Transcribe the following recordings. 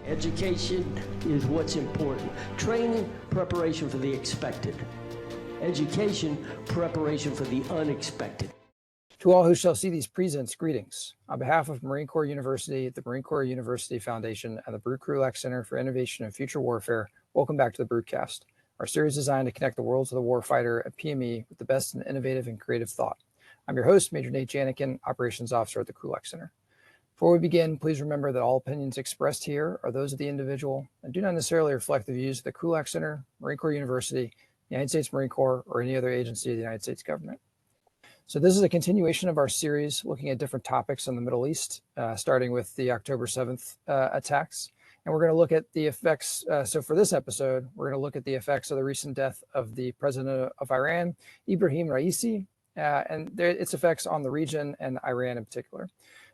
Education is what's important. Training, preparation for the expected. Education, preparation for the unexpected. To all who shall see these presents, greetings. On behalf of Marine Corps University, the Marine Corps University Foundation, and the Krulak Center for Innovation and Future Warfare, welcome back to the Broadcast, our series designed to connect the worlds of the warfighter at PME with the best in innovative and creative thought. I'm your host, Major Nate Janikin, Operations Officer at the Krulak Center. Before we begin, please remember that all opinions expressed here are those of the individual and do not necessarily reflect the views of the Krulak Center, Marine Corps University, the United States Marine Corps, or any other agency of the United States government. So this is a continuation of our series looking at different topics in the Middle East, starting with the October 7th attacks. And we're going to look at the effects. So for this episode, we're going to look at the effects of the recent death of the president of Iran, Ebrahim Raisi, and its effects on the region and Iran in particular.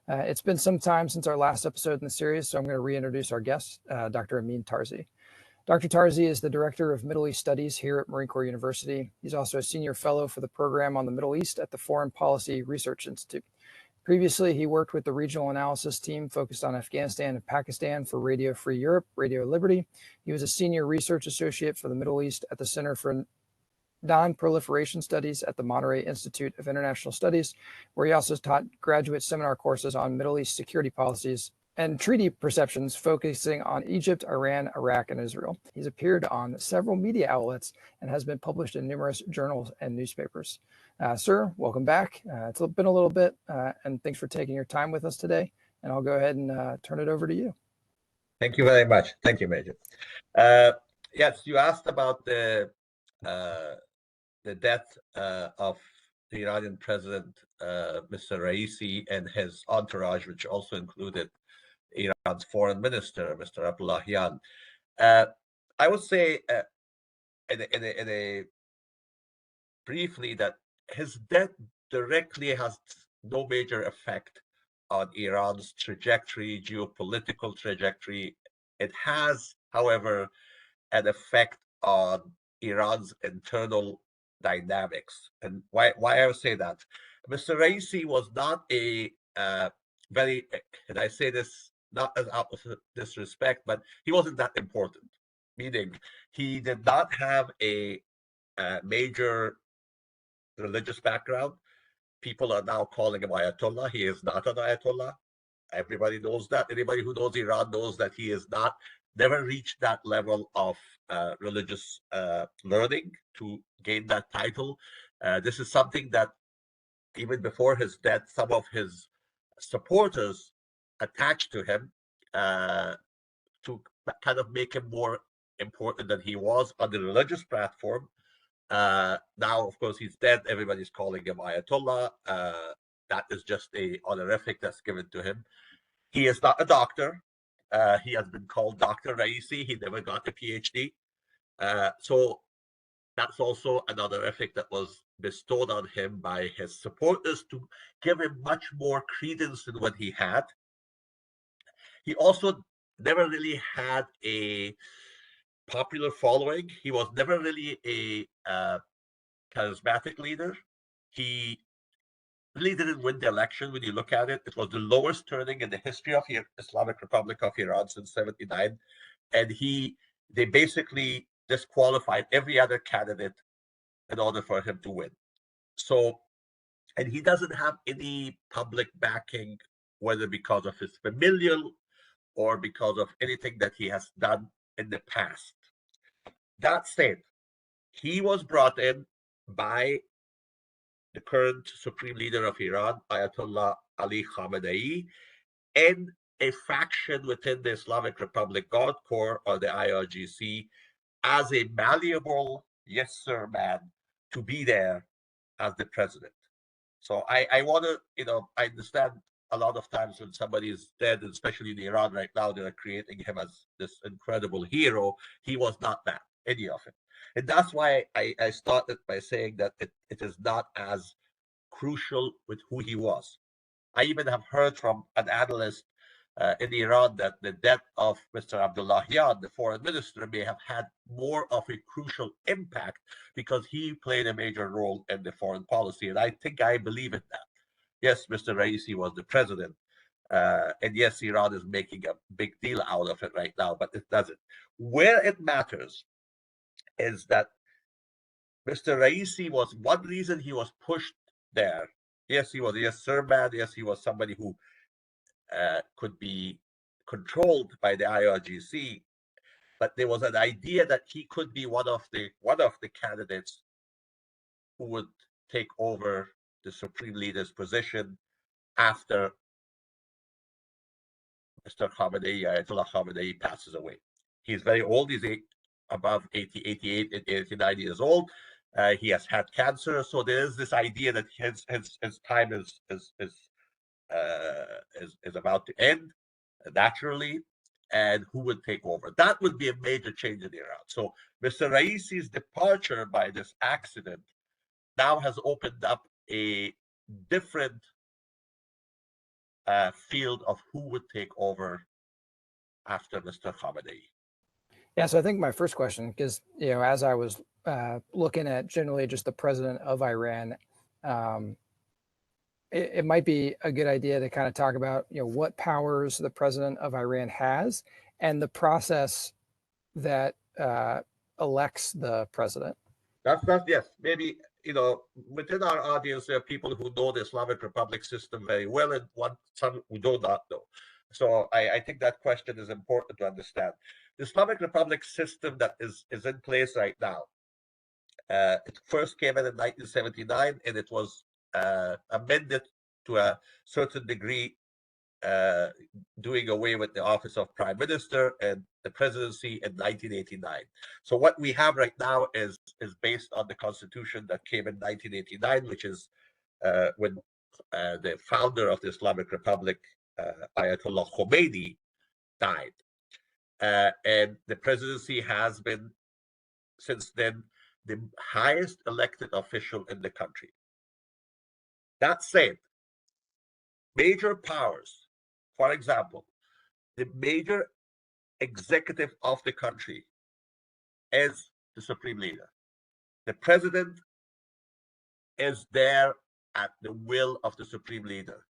It's been some time since our last episode in the series, so I'm going to reintroduce our guest, Dr. Amin Tarzi. Dr. Tarzi is the Director of Middle East Studies here at Marine Corps University. He's also a Senior Fellow for the Program on the Middle East at the Foreign Policy Research Institute. Previously, he worked with the Regional Analysis Team focused on Afghanistan and Pakistan for Radio Free Europe, Radio Liberty. He was a Senior Research Associate for the Middle East at the Center for Non-Proliferation Studies at the Monterey Institute of International Studies, where he also taught graduate seminar courses on Middle East security policies and treaty perceptions focusing on Egypt, Iran, Iraq, and Israel. He's appeared on several media outlets and has been published in numerous journals and newspapers. Sir, welcome back. It's been a little bit, and thanks for taking your time with us today. And I'll go ahead and turn it over to you. Thank you very much. Thank you, Major. Yes, you asked about the death of the Iranian president, Mr. Raisi, and his entourage, which also included Iran's foreign minister, Mr. Abdollahian. I would say in a briefly that his death directly has no major effect on Iran's trajectory, geopolitical trajectory. It has, however, an effect on Iran's internal dynamics. And why I would say that? Mr. Raisi was not a very, and I say this not as out of disrespect, but he wasn't that important. Meaning, he did not have a major religious background. People are now calling him Ayatollah. He is not an Ayatollah. Everybody knows that. Anybody who knows Iran knows that he is not, never reached that level of religious learning to gain that title. This is something that even before his death, some of his supporters attached to him to kind of make him more important than he was on the religious platform. Now, of course, he's dead. Everybody's calling him Ayatollah. That is just a honorific that's given to him. He is not a doctor. He has been called Dr. Raisi. He never got a PhD. So that's also an honorific that was bestowed on him by his supporters to give him much more credence than what he had. He also never really had a popular following. He was never really a charismatic leader. He really didn't win the election. When you look at it, it was the lowest turning in the history of the Islamic Republic of Iran since '79. And they basically disqualified every other candidate in order for him to win. So, and he doesn't have any public backing, whether because of his familial or because of anything that he has done in the past. That said, he was brought in by the current supreme leader of Iran, Ayatollah Ali Khamenei, and a faction within the Islamic Republic Guard Corps, or the IRGC, as a malleable yes sir man to be there as the president. So I want to, I understand a lot of times when somebody is dead, especially in Iran right now, they're creating him as this incredible hero. He was not that, any of it. And that's why I started by saying that it is not as crucial with who he was. I even have heard from an analyst in Iran that the death of Mr. Abdollahian, the foreign minister, may have had more of a crucial impact because he played a major role in the foreign policy. And I believe in that. Yes, Mr. Raisi was the president, And yes, Iran is making a big deal out of it right now, but it doesn't. Where it matters is that Mr. Raisi was one reason he was pushed there. Yes, he was a yes sir man. Yes, he was somebody who could be controlled by the IRGC, but there was an idea that he could be one of the candidates who would take over the supreme leader's position after Mr. Khamenei, Ayatollah Khamenei, passes away. He's very old. He's above 80, 88, 89 years old. He has had cancer, so there is this idea that his time is about to end naturally, and who would take over? That would be a major change in Iran. So Mr. Raisi's departure by this accident now has opened up a different field of who would take over after Mr. Khamenei. Yeah, so I think my first question, because as I was looking at generally just the president of Iran, it might be a good idea to kind of talk about what powers the president of Iran has and the process that elects the president. That's yes. Maybe within our audience there are people who know the Islamic Republic system very well, and some who do not know. So I think that question is important to understand. The Islamic Republic system that is in place right now, it first came in 1979, and it was amended to a certain degree, doing away with the office of prime minister and the presidency in 1989. So what we have right now is based on the constitution that came in 1989, which is when the founder of the Islamic Republic, Ayatollah Khomeini, died. And the presidency has been, since then, the highest elected official in the country. That said, major powers, for example, the major executive of the country is the supreme leader. The president is there at the will of the supreme leader.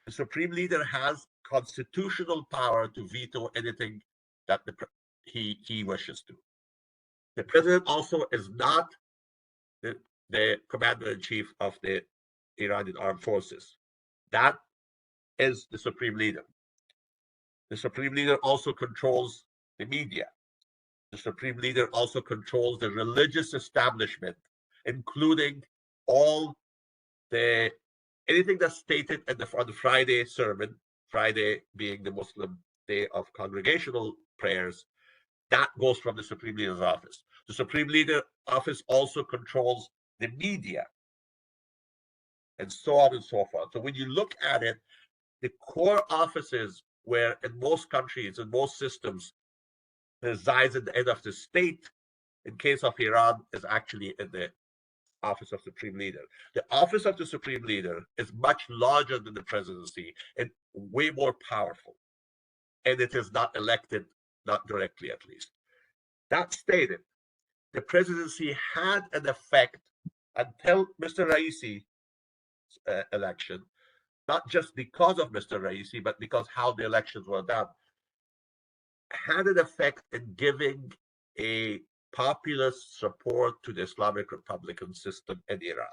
The supreme leader has constitutional power to veto anything that he wishes to. The president also is not the commander-in-chief of the Iranian armed forces. That is the supreme leader. The supreme leader also controls the media. The supreme leader also controls the religious establishment, including all anything that's stated on the Friday sermon, Friday being the Muslim day of congregational prayers, that goes from the supreme leader's office. The supreme leader office also controls the media, and so on and so forth. So when you look at it, the core offices where in most countries, in most systems, resides at the end of the state, in case of Iran, is actually in the office of supreme leader. The office of the supreme leader is much larger than the presidency and way more powerful. And it is not elected, not directly at least. That stated, the presidency had an effect until Mr. Raisi's election, not just because of Mr. Raisi, but because how the elections were done, had an effect in giving a populist support to the Islamic Republican system in Iran.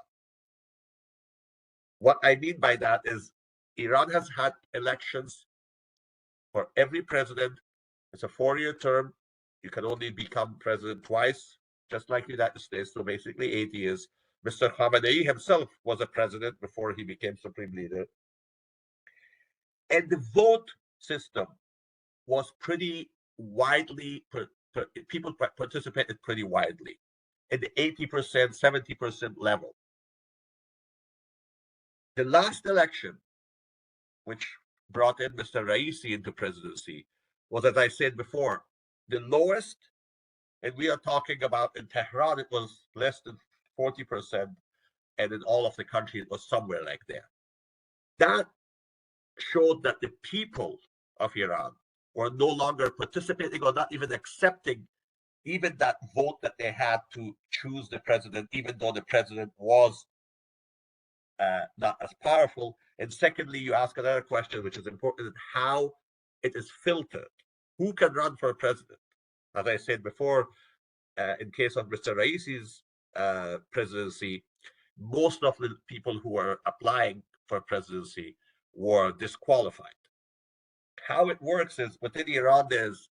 What I mean by that is Iran has had elections for every president. It's a 4-year term. You can only become president twice, just like the United States, so basically 8 years. Mr. Khamenei himself was a president before he became supreme leader. And the vote system was pretty widely, people participated pretty widely in the 80%, 70% level. The last election, which brought in Mr. Raisi into presidency, was, as I said before, the lowest, and we are talking about in Tehran, it was less than 40%, and in all of the country, it was somewhere like there. That showed that the people of Iran were no longer participating or not even accepting even that vote that they had to choose the president, even though the president was not as powerful. And secondly, you ask another question, which is important, how it is filtered. Who can run for president? As I said before, in case of Mr. Raisi's presidency, most of the people who are applying for presidency were disqualified. How it works is within Iran, there's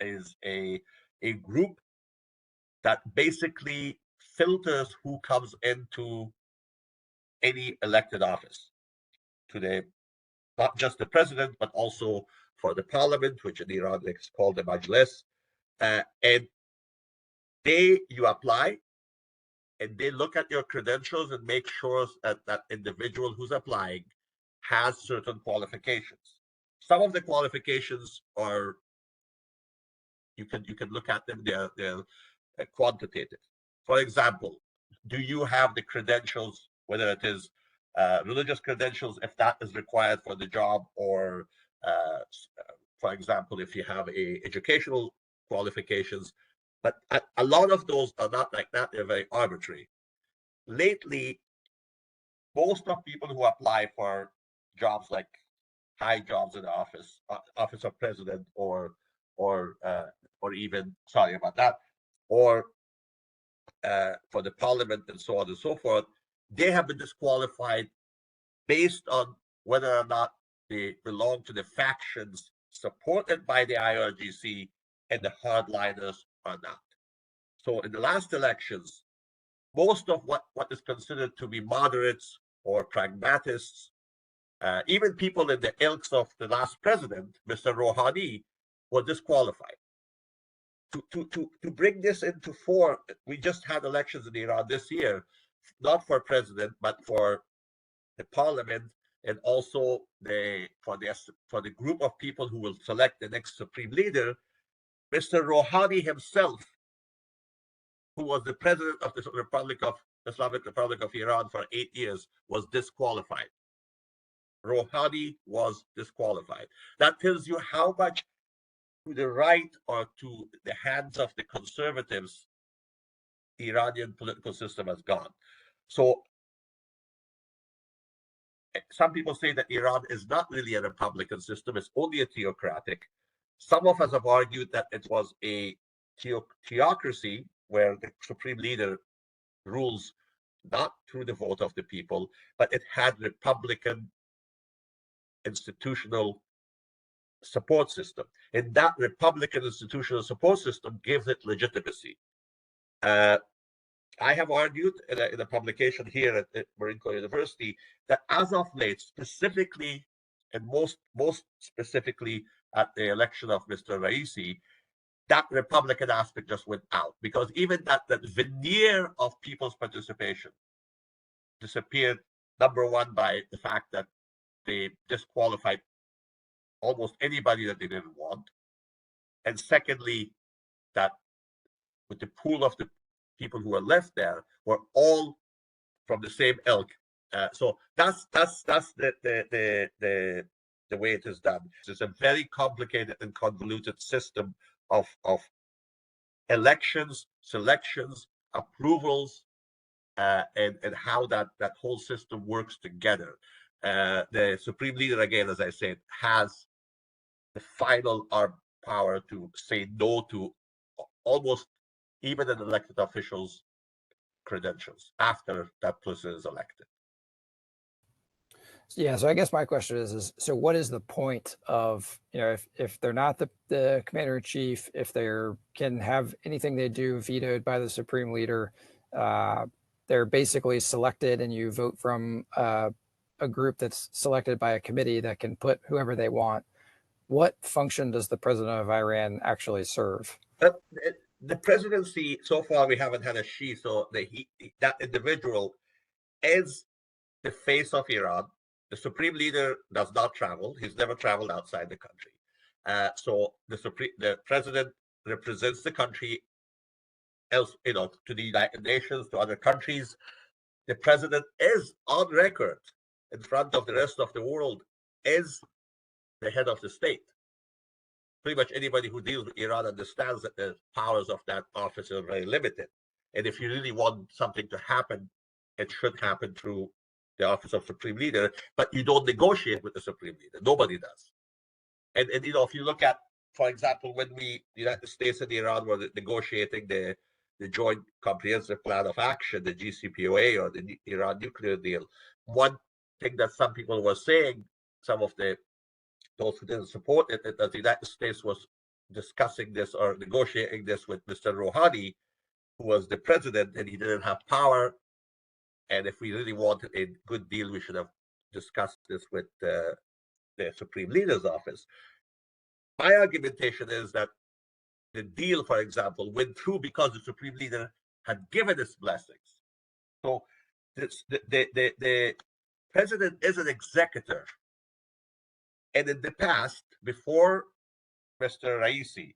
a group that basically filters who comes into any elected office today, not just the president, but also for the parliament, which in Iran is called the Majlis. And you apply, and they look at your credentials and make sure that that individual who's applying has certain qualifications. Some of the qualifications are you can look at them; they're quantitative. For example, do you have the credentials, whether it is religious credentials, if that is required for the job, or for example, if you have educational qualifications. But a lot of those are not like that. They're very arbitrary. Lately, most of people who apply for jobs like high jobs in the office of president, or even, sorry about that, or for the parliament and so on and so forth, they have been disqualified based on whether or not they belong to the factions supported by the IRGC and the hardliners or not. So in the last elections, most of what is considered to be moderates or pragmatists, even people in the ilks of the last president, Mr. Rouhani, were disqualified. To bring this into fore, we just had elections in Iran this year, not for president, but for the parliament, and also for the group of people who will select the next supreme leader. Mr. Rouhani himself, who was the president of the Islamic Republic of Iran for 8 years, was disqualified. Rouhani was disqualified. That tells you how much to the right or to the hands of the conservatives the Iranian political system has gone. So some people say that Iran is not really a republican system, it's only a theocratic. Some of us have argued that it was a theocracy where the supreme leader rules not through the vote of the people, but it had republican institutional support system. And that republican institutional support system gives it legitimacy. I have argued in a publication here at Marine Corps University that as of late, specifically, and most specifically at the election of Mr. Raisi, that Republican aspect just went out, because even that veneer of people's participation disappeared. Number one, by the fact that they disqualified almost anybody that they didn't want, and secondly, that with the pool of the people who are left there were all from the same ilk. So that's the way it is done. It's a very complicated and convoluted system of elections, selections, approvals, and how that whole system works together. The supreme leader, again, as I said, has the final power to say no to almost even an elected official's credentials after that person is elected. Yeah, so I guess my question is so what is the point of, if they're not the commander-in-chief, if they can have anything they do vetoed by the supreme leader, they're basically selected and you vote from a group that's selected by a committee that can put whoever they want. What function does the president of Iran actually serve? The presidency, so far we haven't had a she, so that individual is the face of Iran. The supreme leader does not travel. He's never traveled outside the country. So the president represents the country else, to the United Nations, to other countries. The president is on record in front of the rest of the world as the head of the state. Pretty much anybody who deals with Iran understands that the powers of that office are very limited. And if you really want something to happen, it should happen through the office of Supreme Leader, but you don't negotiate with the Supreme Leader. Nobody does. And if you look at, for example, when the United States and Iran were negotiating the Joint Comprehensive Plan of Action, the JCPOA, or the Iran nuclear deal, one thing that some people were saying, some of those who didn't support it, that the United States was discussing this or negotiating this with Mr. Rouhani, who was the president, and he didn't have power. And if we really wanted a good deal, we should have discussed this with the Supreme Leader's office. My argumentation is that the deal, for example, went through because the Supreme Leader had given his blessings. So the president is an executor. And in the past, before Mr. Raisi,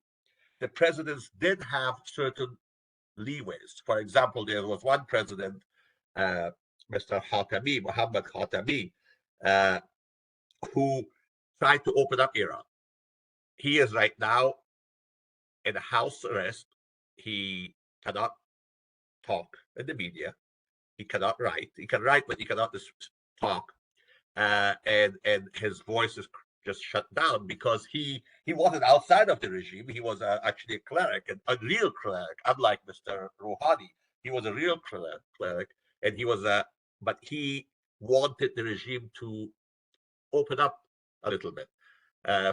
the presidents did have certain leeways. For example, there was one president, Mr. Khatami, Mohammad Khatami, who tried to open up Iran. He is right now in a house arrest. He cannot talk in the media. He cannot write. He can write, but he cannot talk. And his voice is just shut down because he wasn't outside of the regime. He was actually a cleric, a real cleric, unlike Mr. Rouhani. He was a real cleric, and but he wanted the regime to open up a little bit.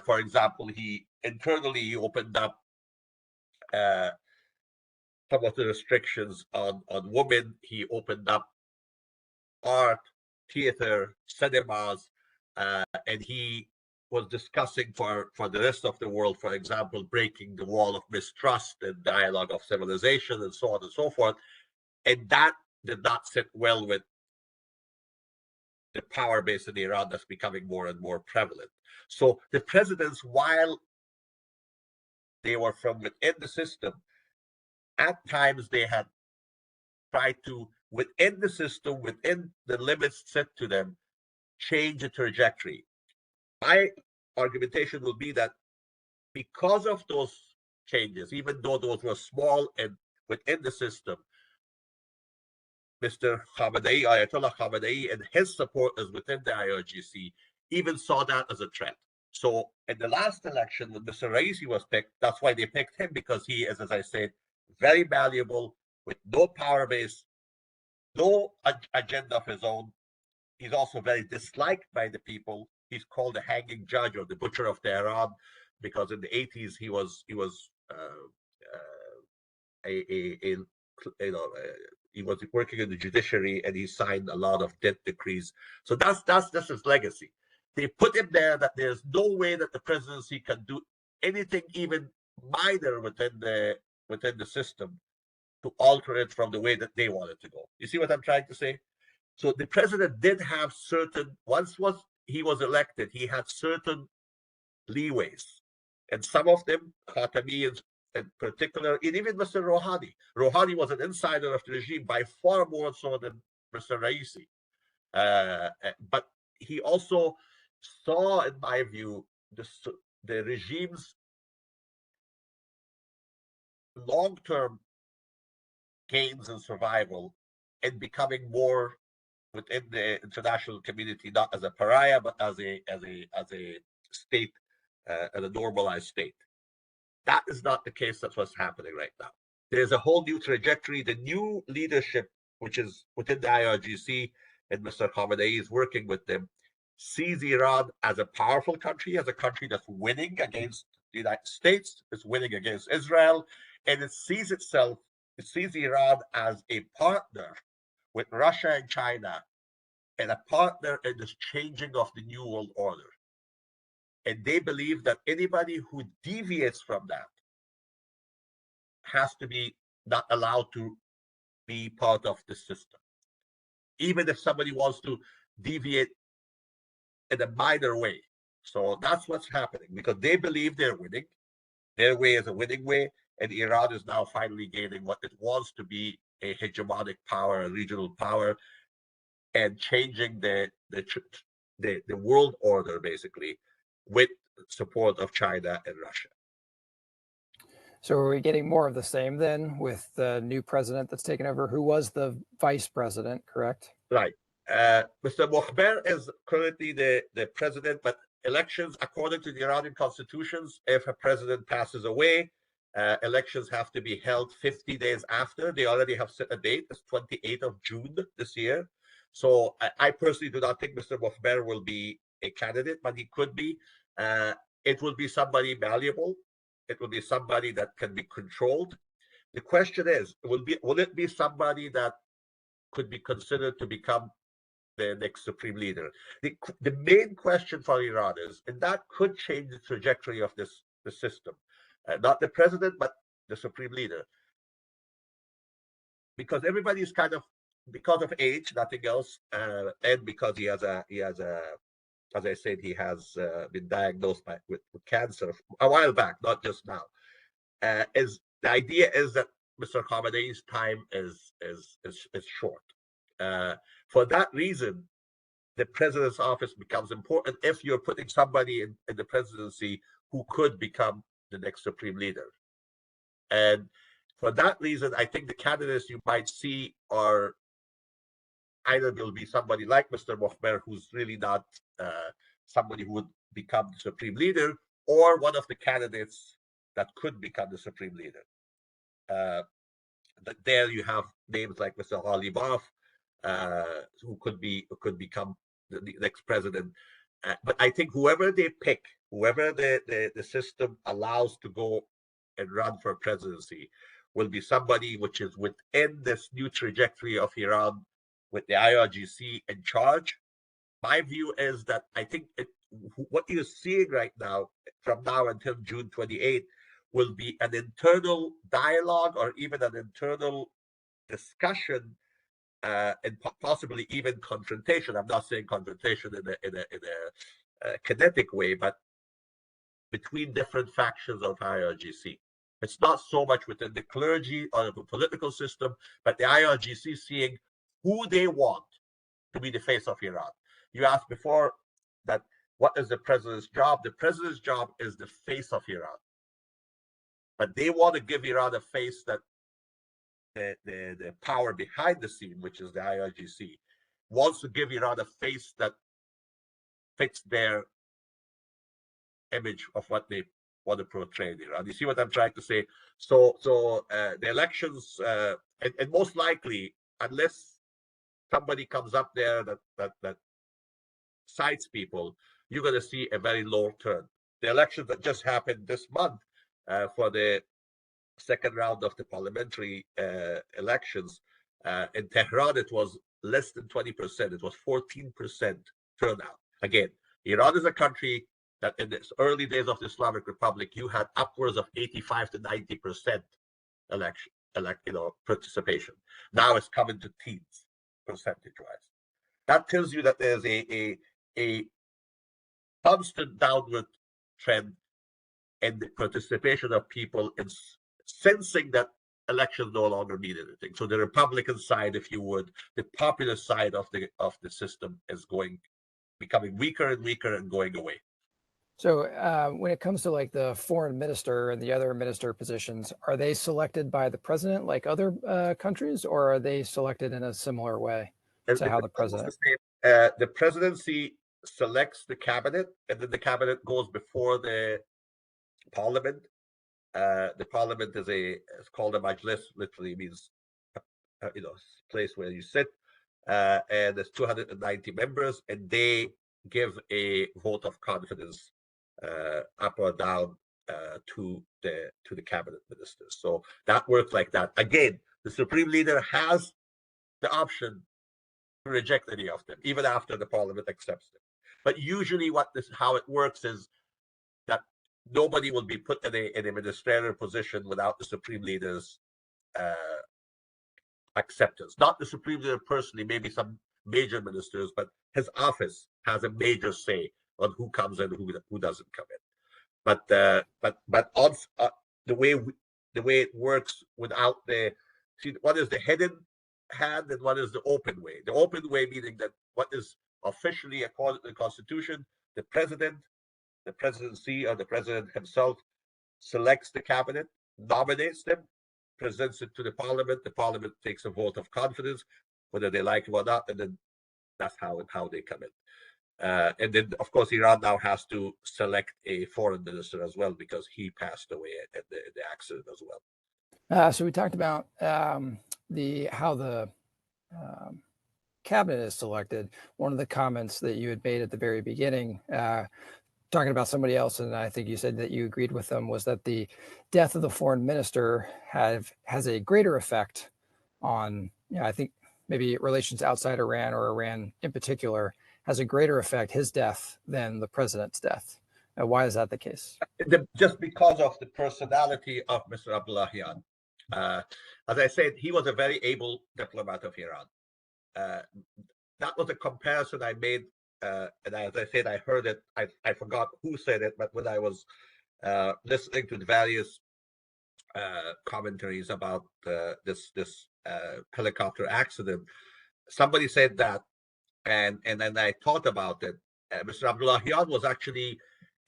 For example, he internally opened up some of the restrictions on women. He opened up art, theater, cinemas, and he was discussing for the rest of the world, for example, breaking the wall of mistrust and dialogue of civilization and so on and so forth. And that did not sit well with the power base in Iran that's becoming more and more prevalent. So the presidents, while they were from within the system, at times they had tried to, within the system, within the limits set to them, change the trajectory. My argumentation will be that because of those changes, even though those were small and within the system, Mr. Khamenei, Ayatollah Khamenei, and his supporters within the IRGC even saw that as a threat. So in the last election, when Mr. Raisi was picked, that's why they picked him, because he is, as I said, very malleable, with no power base, no agenda of his own. He's also very disliked by the people. He's called the hanging judge or the butcher of Tehran, because in the 80s he was he was working in the judiciary, and he signed a lot of death decrees. So that's his legacy. They put him there that there's no way that the presidency can do anything even minor within the system to alter it from the way that they want it to go. You see what I'm trying to say? So the president did have certain, once he was elected, he had certain leeways. And some of them, Khatami in particular, and even Mr. Rouhani. Rouhani was an insider of the regime by far more so than Mr. Raisi. But he also saw, in my view, the regime's long-term gains and survival and becoming more within the international community, not as a pariah, but as a state, as a normalized state. That is not the case. That's what's happening right now. There's a whole new trajectory. The new leadership, which is within the IRGC, and Mr. Khamenei is working with them, sees Iran as a powerful country, as a country that's winning against the United States, it's winning against Israel, and it sees Iran as a partner with Russia and China, and a partner in this changing of the new world order. And they believe that anybody who deviates from that has to be not allowed to be part of the system. Even if somebody wants to deviate in a minor way. So that's what's happening, because they believe they're winning. Their way is a winning way, and Iran is now finally gaining what it wants to be, a hegemonic power, a regional power, and changing the world order, basically, with support of China and Russia. So are we getting more of the same then with the new president that's taken over, who was the vice president, correct? Right. Mr. Mokhber is currently the president, but elections, according to the Iranian constitutions, if a president passes away, elections have to be held 50 days after. They already have set a date. It's 28th of June this year. So I personally do not think Mr. Mokhber will be a candidate, but he could be. It will be somebody malleable. It will be somebody that can be controlled. The question is, will it be somebody that could be considered to become the next supreme leader? The main question for Iran is, and that could change the trajectory of the system, not the president, but the supreme leader, because everybody is kind of, because of age, nothing else, and because he has a, as I said, he has been diagnosed with cancer a while back, not just now. Is the idea is that Mr. Khamenei's time is short. For that reason, the president's office becomes important if you're putting somebody in the presidency who could become the next supreme leader. And for that reason, I think the candidates you might see are either will be somebody like Mr. Mokhber, who's really not somebody who would become the supreme leader, or one of the candidates that could become the supreme leader. There you have names like Mr. Ghalibaf, who could become the next president. But I think whoever they pick, whoever the system allows to go and run for presidency, will be somebody which is within this new trajectory of Iran, with the IRGC in charge. My view is that I think what you're seeing right now, from now until June 28th, will be an internal dialogue or even an internal discussion, and possibly even confrontation. I'm not saying confrontation in a kinetic way, but between different factions of IRGC. It's not so much within the clergy or the political system, but the IRGC seeing who they want to be the face of Iran. You asked before that what is the president's job? The president's job is the face of Iran. But they want to give Iran a face that the power behind the scene, which is the IRGC, wants to give Iran a face that fits their image of what they want to portray in Iran. You see what I'm trying to say? So the elections, and most likely, unless somebody comes up there that cites people, you're going to see a very low turn. The elections that just happened this month for the second round of the parliamentary elections in Tehran, it was less than 20%. It was 14% turnout. Again, Iran is a country that in the early days of the Islamic Republic, you had upwards of 85 to 90% participation. Now it's coming to teens, percentage-wise. That tells you that there's a constant downward trend in the participation of people in sensing that elections no longer mean anything. So the Republican side, if you would, the popular side of the system is becoming weaker and weaker and going away. So when it comes to like the foreign minister and the other minister positions, are they selected by the president like other countries, or are they selected in a similar way to how the president? The presidency selects the cabinet, and then the cabinet goes before the parliament. The parliament is called a majlis, literally means place where you sit, and there's 290 members, and they give a vote of confidence up or down to the cabinet ministers. So that works like that. Again, the supreme leader has the option to reject any of them, even after the parliament accepts them. But usually, how it works is that nobody will be put in a ministerial position without the supreme leader's acceptance. Not the supreme leader personally, maybe some major ministers, but his office has a major say on who comes in and who doesn't come in. But on the way it works without what is the hidden hand and what is the open way? The open way meaning that what is officially according to the Constitution, the presidency or the president himself selects the cabinet, nominates them, presents it to the parliament. The parliament takes a vote of confidence, whether they like it or not, and then That's how they come in. And then, of course, Iran now has to select a foreign minister as well because he passed away at the accident as well. So we talked about how the cabinet is selected. One of the comments that you had made at the very beginning, talking about somebody else, and I think you said that you agreed with them, was that the death of the foreign minister has a greater effect on, I think maybe relations outside Iran, or Iran in particular, has a greater effect, his death, than the president's death. Why is that the case? Just because of the personality of Mr. Abdollahian. As I said, he was a very able diplomat of Iran. That was a comparison I made, and as I said, I heard it. I forgot who said it, but when I was listening to the various commentaries about this helicopter accident, somebody said that, and then I thought about it. Mr. Abdollahian was actually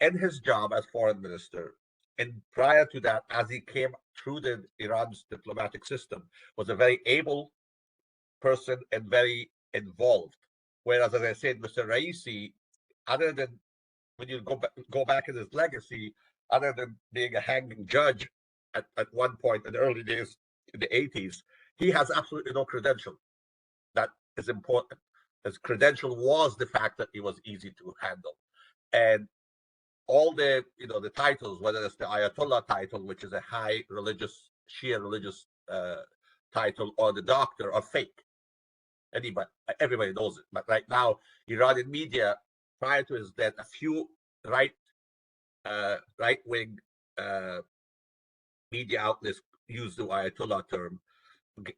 in his job as foreign minister, and prior to that, as he came through the Iran's diplomatic system, was a very able person and very involved. Whereas, as I said, Mr. Raisi, other than when you go back in his legacy, other than being a hanging judge at one point in the early days in the 80s, he has absolutely no credential. That is important. His credential was the fact that he was easy to handle. And all the the titles, whether it's the Ayatollah title, which is a high religious Shia religious title, or the doctor, are fake. Everybody knows it. But right now, Iranian media, prior to his death, a few right-wing media outlets use the Ayatollah term,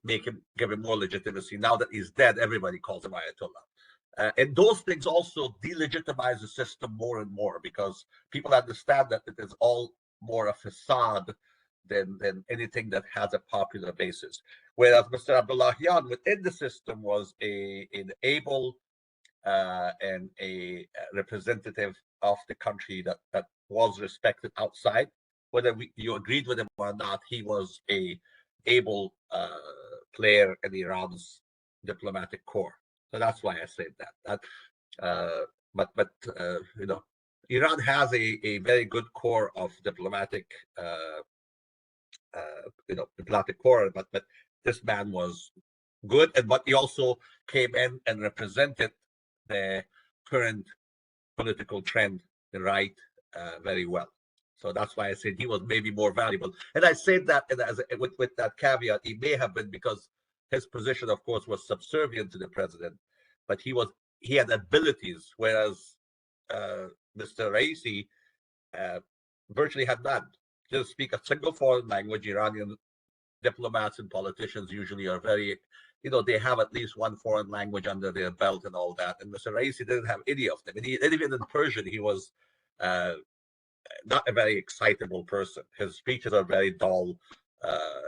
give him more legitimacy. Now that he's dead, everybody calls him Ayatollah. And those things also delegitimize the system more and more because people understand that it is all more a facade than anything that has a popular basis. Whereas Mr. Abdollahian within the system was an able and a representative of the country that was respected outside. Whether you agreed with him or not, he was a able player in Iran's diplomatic corps. So that's why I said that. But Iran has a very good core of diplomatic diplomatic corps, but this man was good, but he also came in and represented the current political trend, the right, very well. So that's why I said he was maybe more valuable. And I said that with that caveat, he may have been because his position, of course, was subservient to the president, but he had abilities, whereas Mr. Raisi virtually had none. Didn't speak a single foreign language. Iranian diplomats and politicians usually are very, they have at least one foreign language under their belt and all that. And Mr. Raisi didn't have any of them. And even in Persian, he was not a very excitable person. His speeches are very dull.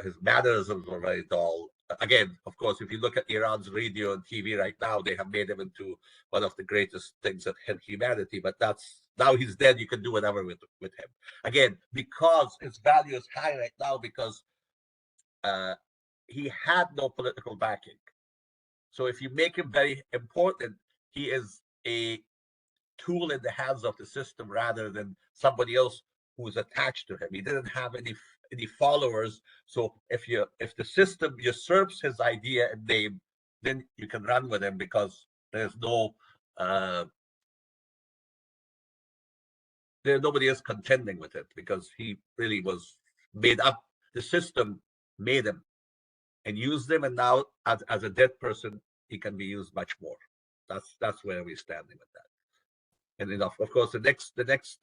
His mannerisms are very dull. Again, of course, if you look at Iran's radio and TV right now, they have made him into one of the greatest things that hit humanity. But now he's dead. You can do whatever with him. Again, because his value is high right now, because he had no political backing. So if you make him very important, he is a tool in the hands of the system rather than somebody else who's attached to him. He didn't have any followers. So if the system usurps his idea and name, then you can run with him because there's nobody else contending with it because he really was made up. The system made him and used him, and now as a dead person, he can be used much more. That's where we're standing with that. And of course, the next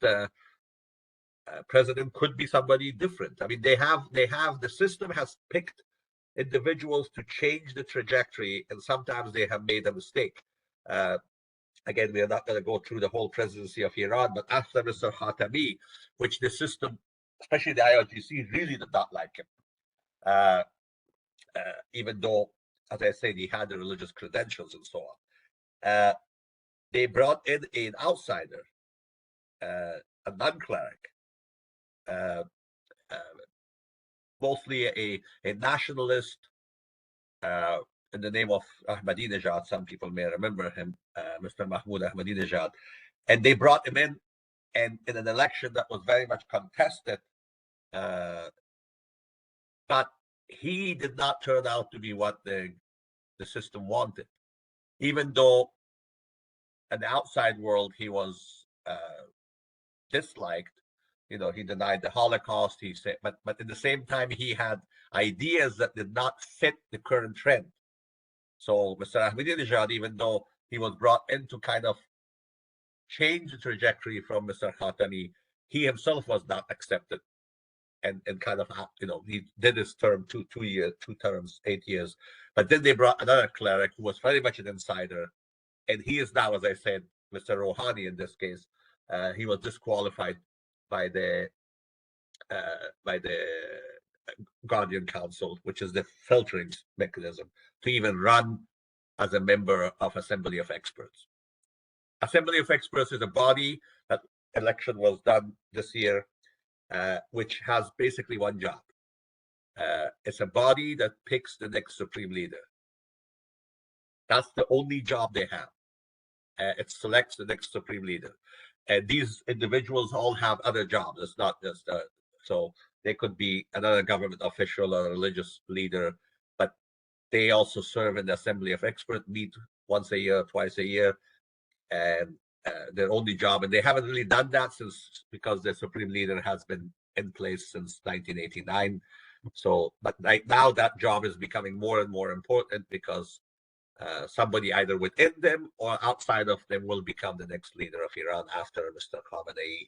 president could be somebody different. I mean, the system has picked individuals to change the trajectory, and sometimes they have made a mistake. Again, we are not going to go through the whole presidency of Iran, but after Mr. Khatami, which the system, especially the IRGC, really did not like him, even though, as I said, he had the religious credentials and so on. They brought in an outsider, a non-cleric, mostly a nationalist, in the name of Ahmadinejad. Some people may remember him, Mr. Mahmoud Ahmadinejad. And they brought him in, and in an election that was very much contested, but he did not turn out to be what the system wanted. Even though in the outside world he was disliked, he denied the Holocaust. He said, but at the same time he had ideas that did not fit the current trend. So Mr. Ahmadinejad, even though he was brought in to kind of change the trajectory from Mr. Khatami, he himself was not accepted, and kind of he did his term two terms, 8 years. But then they brought another cleric who was very much an insider, and he is now, as I said, Mr. Rouhani in this case. He was disqualified by the Guardian Council, which is the filtering mechanism, to even run as a member of Assembly of Experts. Assembly of Experts is a body that election was done this year, which has basically one job. It's a body that picks the next supreme leader. That's the only job they have. It selects the next supreme leader. And these individuals all have other jobs. It's not just, so they could be another government official or a religious leader, but they also serve in the Assembly of Experts, meet once a year, twice a year, and their only job, and they haven't really done that because the supreme leader has been in place since 1989. So, but right now that job is becoming more and more important because somebody either within them or outside of them will become the next leader of Iran after Mr. Khamenei,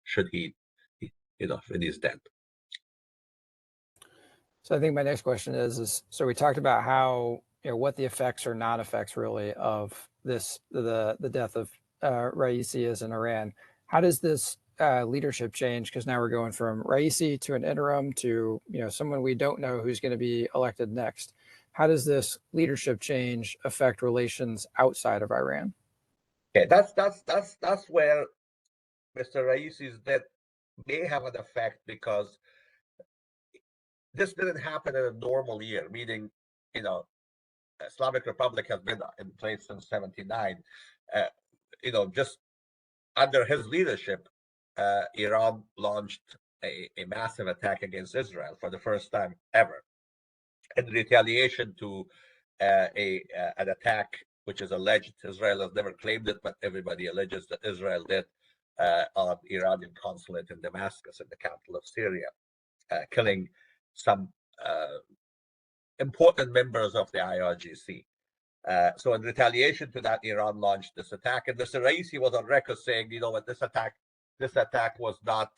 should he, when he's dead. So I think my next question is so we talked about how, what the effects or non-effects really of this, the death of Raisi is in Iran. How does this leadership change? Because now we're going from Raisi to an interim to, someone we don't know who's going to be elected next. How does this leadership change affect relations outside of Iran? Okay, that's where Mr. Raisi's death may have an effect, because this didn't happen in a normal year, meaning, Islamic Republic has been in place since 79. Just under his leadership, Iran launched a massive attack against Israel for the first time ever, in retaliation to an attack which is alleged. Israel has never claimed it, but everybody alleges that Israel did, on Iranian consulate in Damascus, in the capital of Syria, killing some important members of the IRGC. So in retaliation to that, Iran launched this attack, and Mr. Raisi was on record saying, what, this attack was not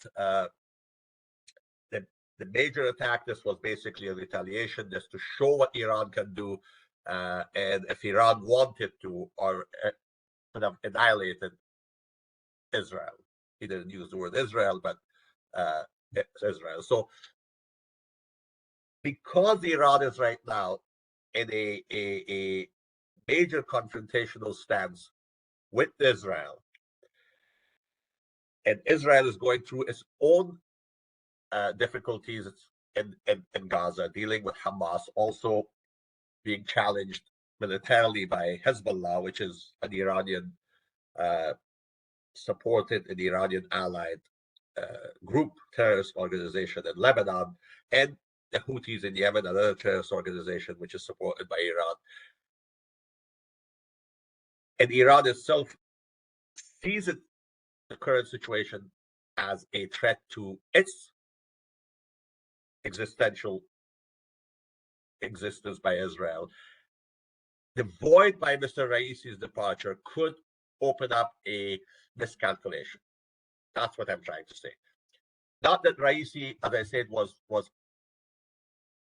the major attack. This was basically a retaliation, just to show what Iran can do, and if Iran wanted to, or could have annihilated Israel. He didn't use the word Israel, but it's Israel. So because Iran is right now in a major confrontational stance with Israel, and Israel is going through its own difficulties in Gaza, dealing with Hamas, also being challenged militarily by Hezbollah, which is an Iranian supported, an Iranian allied group, terrorist organization in Lebanon, and the Houthis in Yemen, another terrorist organization which is supported by Iran. And Iran itself sees the current situation as a threat to its existential existence by Israel. The void by Mr. Raisi's departure could open up a miscalculation. That's what I'm trying to say. Not that Raisi, as I said, was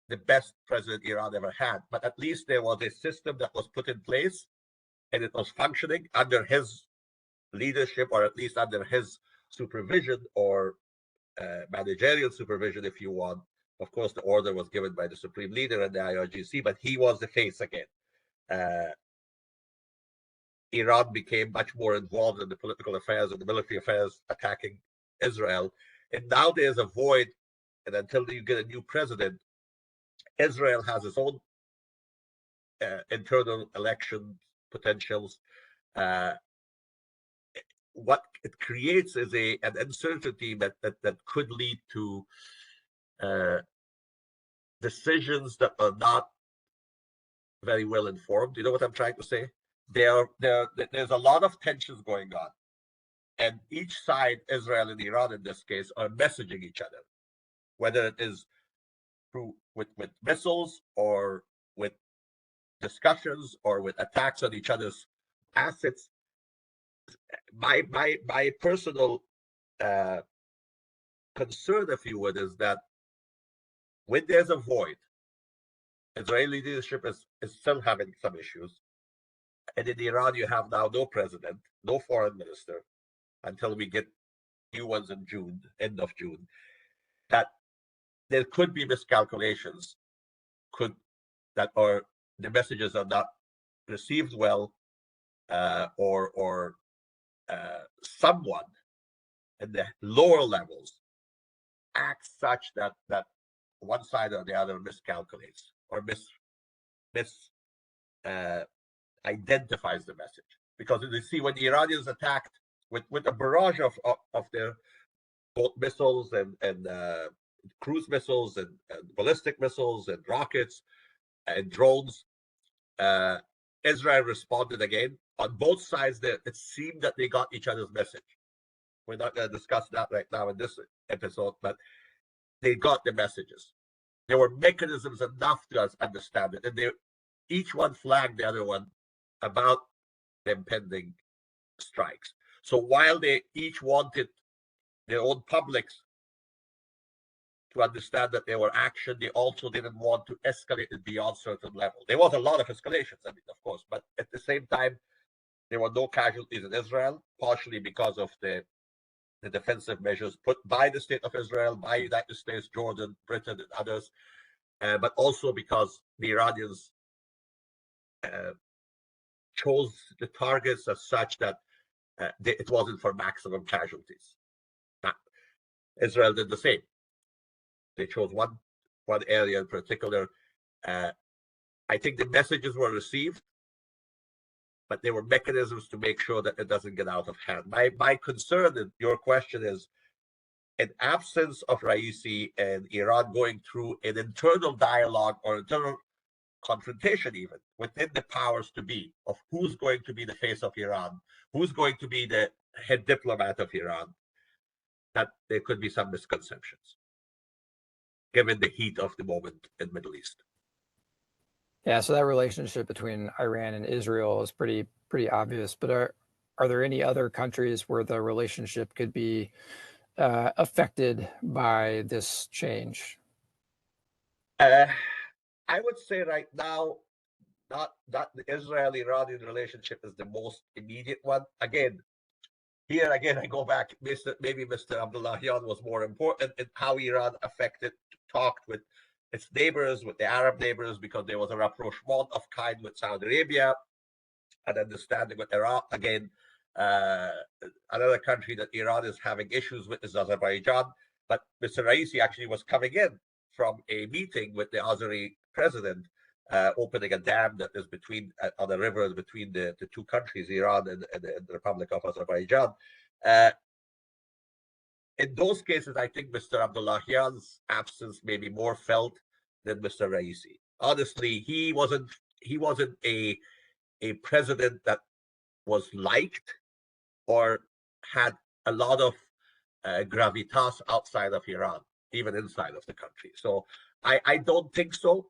the best president Iran ever had, but at least there was a system that was put in place, and it was functioning under his leadership, or at least under his supervision, or managerial supervision, if you want. Of course, the order was given by the supreme leader and the IRGC, but he was the face again. Iran became much more involved in the political affairs and the military affairs, attacking Israel. And now there's a void, and until you get a new president, Israel has its own internal election potentials. What it creates is an uncertainty that could lead to decisions that are not very well informed. You know what I'm trying to say? There's a lot of tensions going on, and each side, Israel and Iran in this case, are messaging each other, whether it is through with missiles or with discussions or with attacks on each other's assets. My personal concern, if you would, is that when there's a void, Israeli leadership is still having some issues. And in Iran, you have now no president, no foreign minister, until we get new ones in June, end of June. That there could be miscalculations, or the messages are not received well, or someone in the lower levels acts such that one side or the other miscalculates or identifies the message. Because you see, when the Iranians attacked with a barrage of their both missiles and cruise missiles and ballistic missiles and rockets and drones, Israel responded again. On both sides, it seemed that they got each other's message. We're not going to discuss that right now in this episode, but they got the messages. There were mechanisms enough to us understand it, and each one flagged the other one about the impending strikes. So while they each wanted their own publics to understand that there were action, they also didn't want to escalate it beyond certain level. There was a lot of escalations, I mean, of course, but at the same time, there were no casualties in Israel, partially because of the defensive measures put by the State of Israel, by the United States, Jordan, Britain, and others, but also because the Iranians chose the targets as such that it wasn't for maximum casualties. Now, Israel did the same. They chose one area in particular. I think the messages were received, but there were mechanisms to make sure that it doesn't get out of hand. My concern in your question is, in absence of Raisi and Iran going through an internal dialogue or internal confrontation even within the powers to be of who's going to be the face of Iran, who's going to be the head diplomat of Iran, that there could be some misconceptions given the heat of the moment in the Middle East. Yeah, so that relationship between Iran and Israel is pretty obvious. But are there any other countries where the relationship could be affected by this change? I would say right now, not the Israel-Iranian relationship is the most immediate one. Again, I go back. Maybe Mr. Abdollahian was more important in how Iran talked with its neighbors, with the Arab neighbors, because there was a rapprochement of kind with Saudi Arabia, and understanding with Iraq. Again, another country that Iran is having issues with is Azerbaijan. But Mr. Raisi actually was coming in from a meeting with the Azeri president, opening a dam that is on the river between the two countries, Iran and the Republic of Azerbaijan. In those cases, I think Mr. Abdollahian's absence may be more felt than Mr. Raisi. Honestly, he wasn't a president that was liked or had a lot of gravitas outside of Iran, even inside of the country. So I don't think so.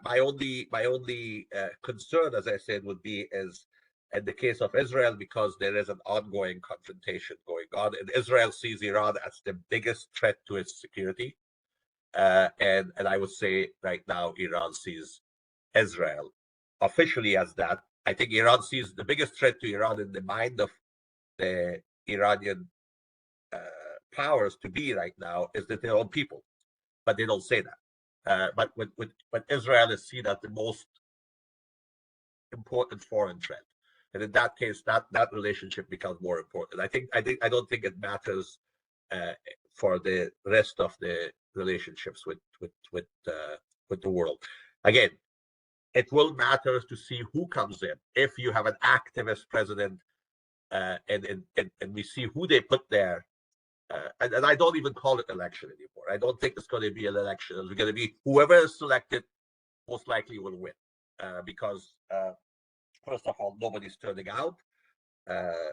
My only concern, as I said, would be is in the case of Israel, because there is an ongoing confrontation going on, and Israel sees Iran as the biggest threat to its security, and I would say right now Iran sees Israel officially as that. I think Iran sees the biggest threat to Iran in the mind of the Iranian powers to be right now is that their own people, but they don't say that. But Israel is seen as the most important foreign threat, and in that case, that relationship becomes more important. I don't think it matters for the rest of the relationships with with the world. Again, it will matter to see who comes in. If you have an activist president, and we see who they put there, and I don't even call it election anymore. I don't think it's going to be an election. It's going to be whoever is selected most likely will win, because first of all, nobody's turning out.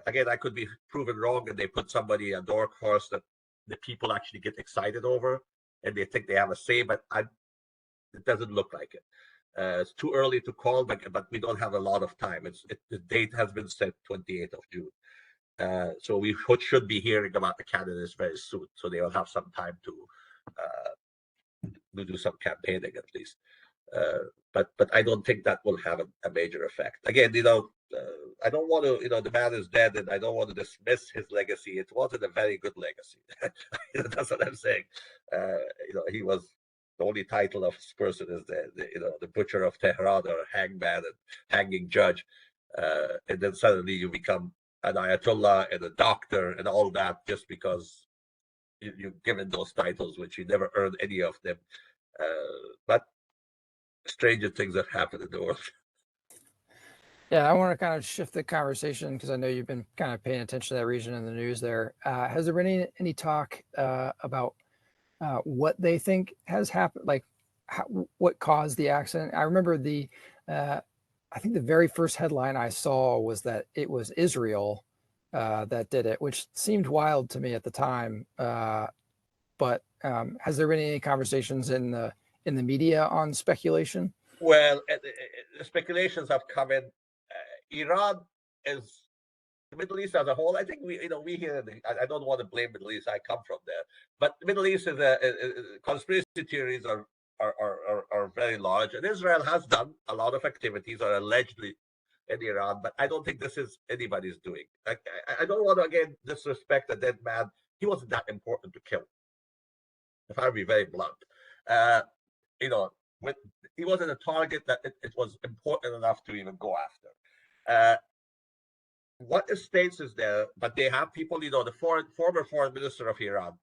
Again, I could be proven wrong, and they put somebody, a dark horse that the people actually get excited over, and they think they have a say, but it doesn't look like it. It's too early to call, but we don't have a lot of time. The date has been set 28th of June. So we should be hearing about the candidates very soon. So they will have some time to do some campaigning at least. But I don't think that will have a major effect. Again, I don't want to, the man is dead, and I don't want to dismiss his legacy. It wasn't a very good legacy. That's what I'm saying. He was, the only title of his person is the butcher of Tehran, or hangman and hanging judge. And then suddenly you become an Ayatollah and a doctor and all that just because you're given those titles, which you never earned any of them. But stranger things have happened in the world. Yeah, I want to kind of shift the conversation because I know you've been kind of paying attention to that region in the news there. Has there been any talk about what they think has happened, like what caused the accident? I remember I think the very first headline I saw was that it was Israel that did it, which seemed wild to me at the time. But has there been any conversations in the media on speculation? Well, the speculations have come in. Iran is the Middle East as a whole. I think we here. I don't want to blame Middle East. I come from there, but the Middle East is conspiracy theories are very large, and Israel has done a lot of activities, or allegedly, in Iran. But I don't think this is anybody's doing. I don't want to again disrespect a dead man. He wasn't that important to kill. If I be very blunt, he wasn't a target that it was important enough to even go after. What the states is there, but they have people, the former foreign minister of Iran,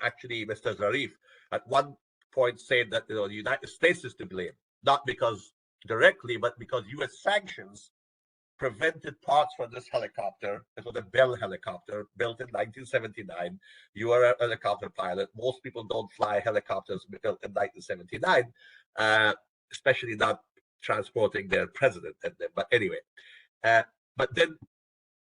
actually Mr. Zarif, at one point said that the United States is to blame, not because directly, but because U.S. sanctions prevented parts from this helicopter. It was a Bell helicopter built in 1979. You are a helicopter pilot. Most people don't fly helicopters built in 1979, especially not transporting their president in them. But anyway, but then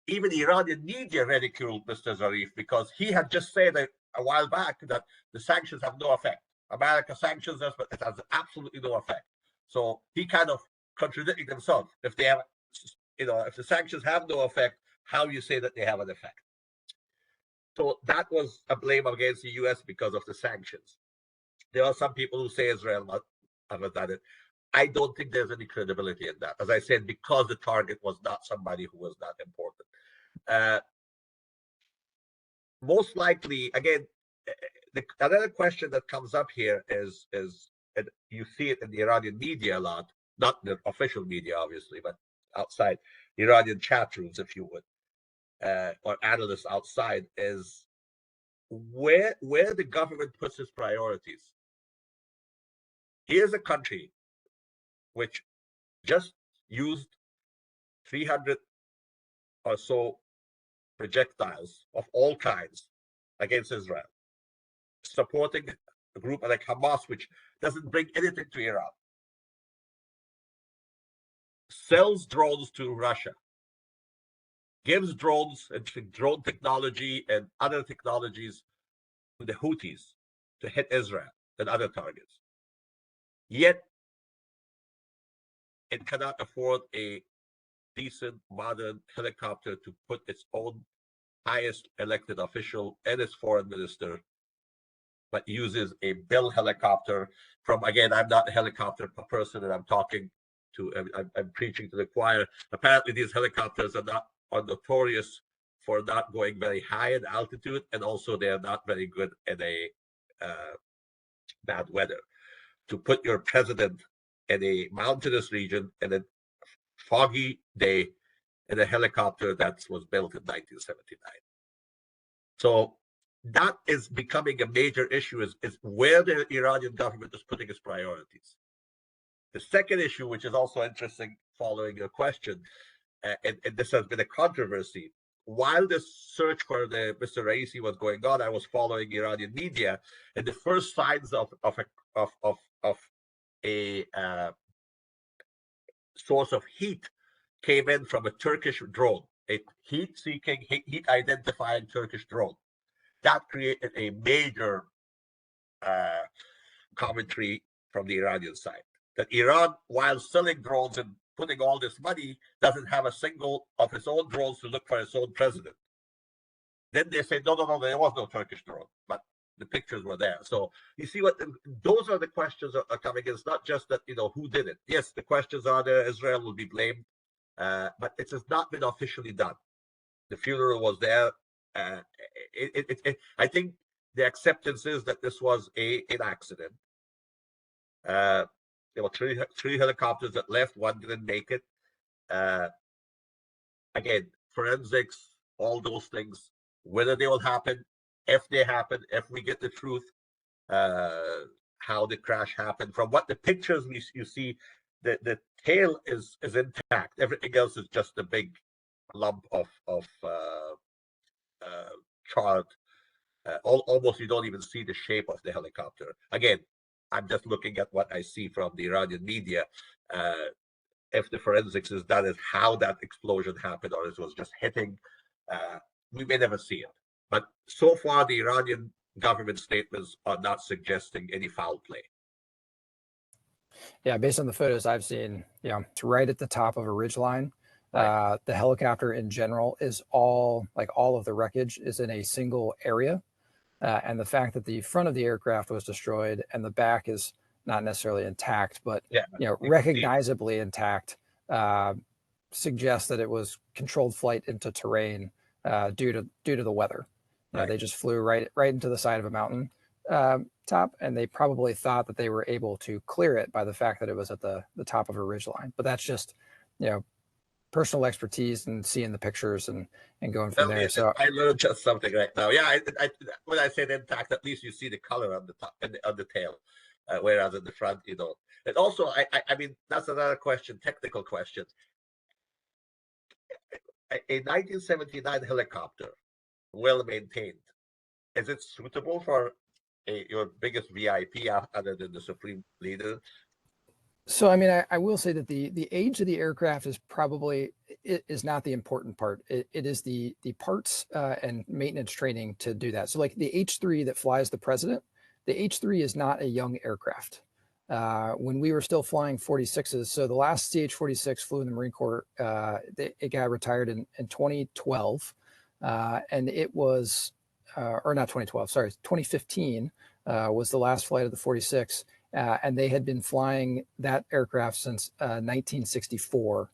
even Iranian media ridiculed Mr. Zarif because he had just said a while back that the sanctions have no effect. America sanctions us, but it has absolutely no effect. So he kind of contradicting himself. If they have, if the sanctions have no effect, how you say that they have an effect? So that was a blame against the U.S. because of the sanctions. There are some people who say Israel must have done it. I don't think there's any credibility in that. As I said, because the target was not somebody who was not important. Most likely, again, another question that comes up here is, and you see it in the Iranian media a lot, not the official media, obviously, but outside Iranian chat rooms, if you would, or analysts outside, is where the government puts its priorities. Here's a country which just used 300 or so projectiles of all kinds against Israel, supporting a group like Hamas, which doesn't bring anything to Iran, sells drones to Russia, gives drones and drone technology and other technologies to the Houthis to hit Israel and other targets. Yet, it cannot afford a decent, modern helicopter to put its own highest elected official and its foreign minister, but uses a Bell helicopter from, again, I'm not a helicopter person, and I'm talking to, I'm preaching to the choir. Apparently, these helicopters are notorious for not going very high in altitude, and also they are not very good in a bad weather. To put your president in a mountainous region in a foggy day in a helicopter that was built in 1979. So that is becoming a major issue, is where the Iranian government is putting its priorities. The second issue, which is also interesting following your question, and this has been a controversy, while this search for the Mr. Raisi was going on, I was following Iranian media, and the first signs of a source of heat came in from a Turkish drone, a heat-seeking, heat-identifying Turkish drone. That created a major commentary from the Iranian side, that Iran, while selling drones and putting all this money, doesn't have a single of its own drones to look for its own president. Then they say, no, there was no Turkish drone, but the pictures were there. So you see those are the questions are coming. It's not just that, who did it. Yes, the questions are there. Israel will be blamed, but it has not been officially done. The funeral was there. I think the acceptance is that this was an accident. There were three helicopters that left. One didn't make it. Again, forensics, all those things, whether they will happen, if they happen, if we get the truth, how the crash happened. From what the pictures you see, the tail is intact. Everything else is just a big lump of charred. Almost you don't even see the shape of the helicopter. Again, I'm just looking at what I see from the Iranian media. If the forensics is done as how that explosion happened, or it was just hitting, we may never see it. But so far, the Iranian government statements are not suggesting any foul play. Yeah, based on the photos I've seen, it's right at the top of a ridgeline. Right. The helicopter in general is all of the wreckage is in a single area. And the fact that the front of the aircraft was destroyed and the back is not necessarily intact, but recognizably intact, suggests that it was controlled flight into terrain due to the weather. Right. They just flew right into the side of a mountain top, and they probably thought that they were able to clear it by the fact that it was at the top of a ridgeline. But that's just personal expertise and seeing the pictures and going from there. So I learned just something right now. Yeah, when I said intact, at least you see the color on the top on the tail, whereas in the front you don't. And also, I mean, that's another question, technical question. A 1979 helicopter, well maintained, is it suitable for your biggest VIP other than the supreme leader? So, I mean, I will say that the age of the aircraft is probably is not the important part. It is the parts and maintenance training to do that. So like the H-3 that flies the president, the H-3 is not a young aircraft. When we were still flying 46s, so the last CH-46 flew in the Marine Corps, it got retired in 2012. And it was, or not 2012, sorry, 2015 was the last flight of the 46. And they had been flying that aircraft since 1964.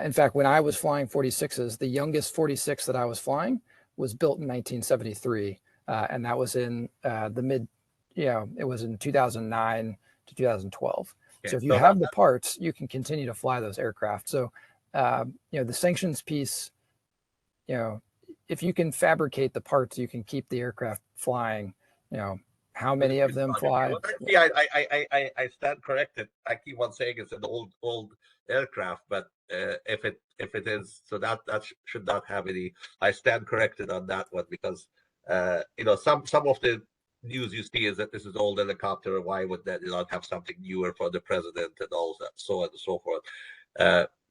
In fact, when I was flying 46s, the youngest 46 that I was flying was built in 1973. And that was in the mid, it was in 2009 to 2012. Okay, so if you have the parts, you can continue to fly those aircraft. So, the sanctions piece, if you can fabricate the parts, you can keep the aircraft flying, how many of them fly? Well, yeah, I stand corrected. I keep on saying it's an old aircraft, but if it is, so that should not have any. I stand corrected on that one because some of the news you see is that this is old helicopter. Why would that not have something newer for the president and all that, so on and so forth?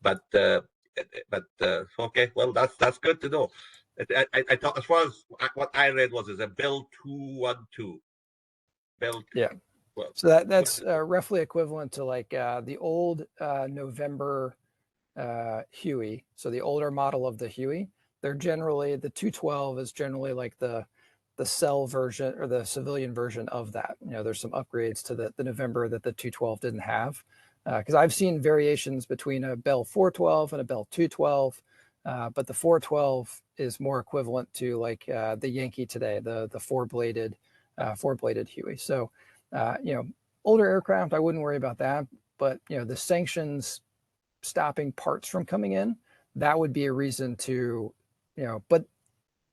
But okay, well that's good to know. I thought as far as what I read was a Bill 212. Yeah. Well, so that's roughly equivalent to like the old November Huey. So the older model of the Huey, they're generally, the 212 is generally like the cell version or the civilian version of that. There's some upgrades to the November that the 212 didn't have. Because I've seen variations between a Bell 412 and a Bell 212. But the 412 is more equivalent to like the Yankee today, the four-bladed Huey. So, older aircraft, I wouldn't worry about that. But, the sanctions stopping parts from coming in, that would be a reason to, but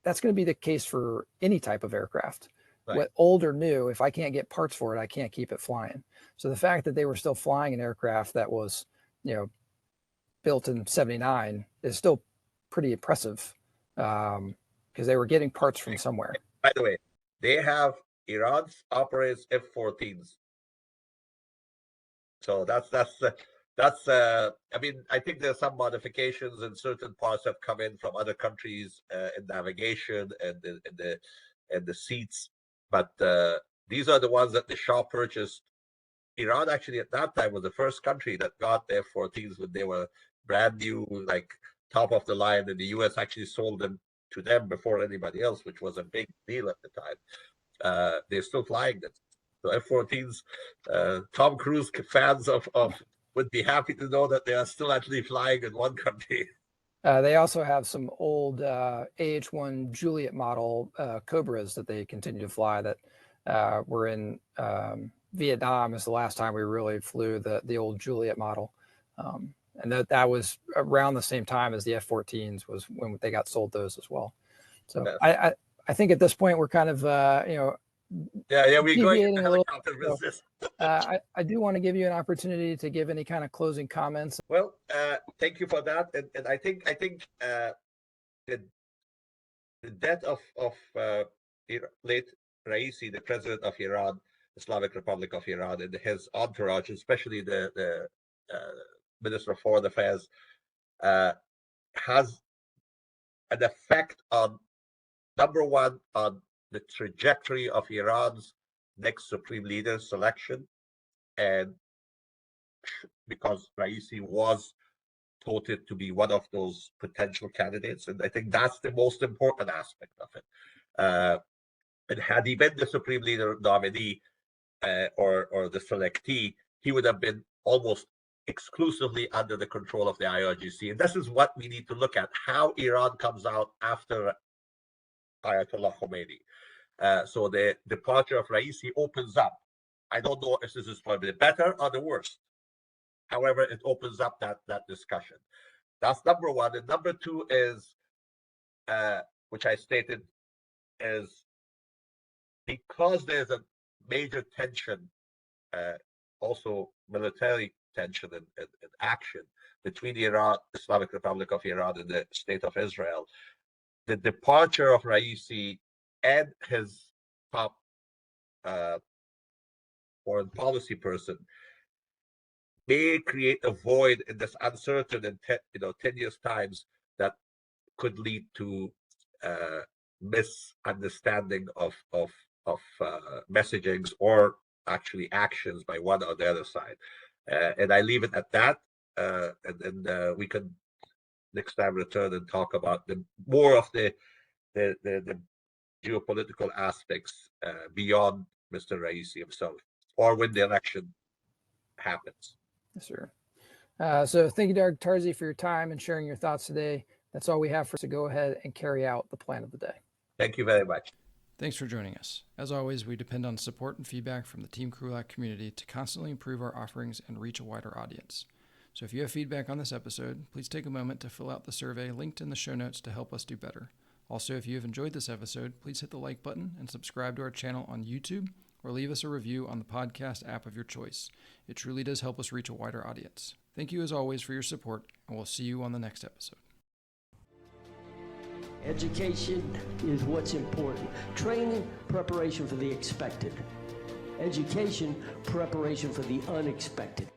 that's going to be the case for any type of aircraft. Right. What old or new, if I can't get parts for it, I can't keep it flying. So the fact that they were still flying an aircraft that was, built in 79 is still pretty impressive, because they were getting parts from somewhere. By the way, Iran operates F-14s. So I mean, I think there's some modifications in certain parts have come in from other countries in navigation and the seats, but these are the ones that the Shah purchased. Iran actually at that time was the first country that got the F-14s when they were brand new, like top of the line, and the US actually sold them to them before anybody else, which was a big deal at the time. They're still flying them. So F-14s, Tom Cruise fans of would be happy to know that they are still actually flying in one country. They also have some old AH-1 Juliet model Cobras that they continue to fly that were in Vietnam is the last time we really flew the old Juliet model. And that was around the same time as the F-14s was when they got sold those as well. So yeah. I think at this point we're kind of, we're going a little. I do want to give you an opportunity to give any kind of closing comments. Well, thank you for that. And I think the death of late Raisi, the president of Iran, Islamic Republic of Iran, and his entourage, especially the Minister of Foreign Affairs, has an effect on, number one, on the trajectory of Iran's next supreme leader selection, and because Raisi was touted to be one of those potential candidates, and I think that's the most important aspect of it. And had he been the supreme leader nominee or the selectee, he would have been almost exclusively under the control of the IRGC. And this is what we need to look at, how Iran comes out after Ayatollah Khomeini. So the departure of Raisi opens up. I don't know if this is for the better or the worse. However, it opens up that discussion. That's number one. And number two is, which I stated, is because there's a major tension, also military tension and action between the Islamic Republic of Iran and the State of Israel, the departure of Raisi and his top foreign policy person may create a void in this uncertain and 10 years times that could lead to misunderstanding of messagings or actually actions by one or the other side. And I leave it at that. And then we can next time return and talk about more of the geopolitical aspects beyond Mr. Raisi himself, or when the election happens. Yes, sir. So thank you, Dr. Tarzi, for your time and sharing your thoughts today. That's all we have for us to go ahead and carry out the plan of the day. Thank you very much. Thanks for joining us. As always, we depend on support and feedback from the Team Krulak community to constantly improve our offerings and reach a wider audience. So if you have feedback on this episode, please take a moment to fill out the survey linked in the show notes to help us do better. Also, if you have enjoyed this episode, please hit the like button and subscribe to our channel on YouTube, or leave us a review on the podcast app of your choice. It truly does help us reach a wider audience. Thank you as always for your support, and we'll see you on the next episode. Education is what's important. Training, preparation for the expected. Education, preparation for the unexpected.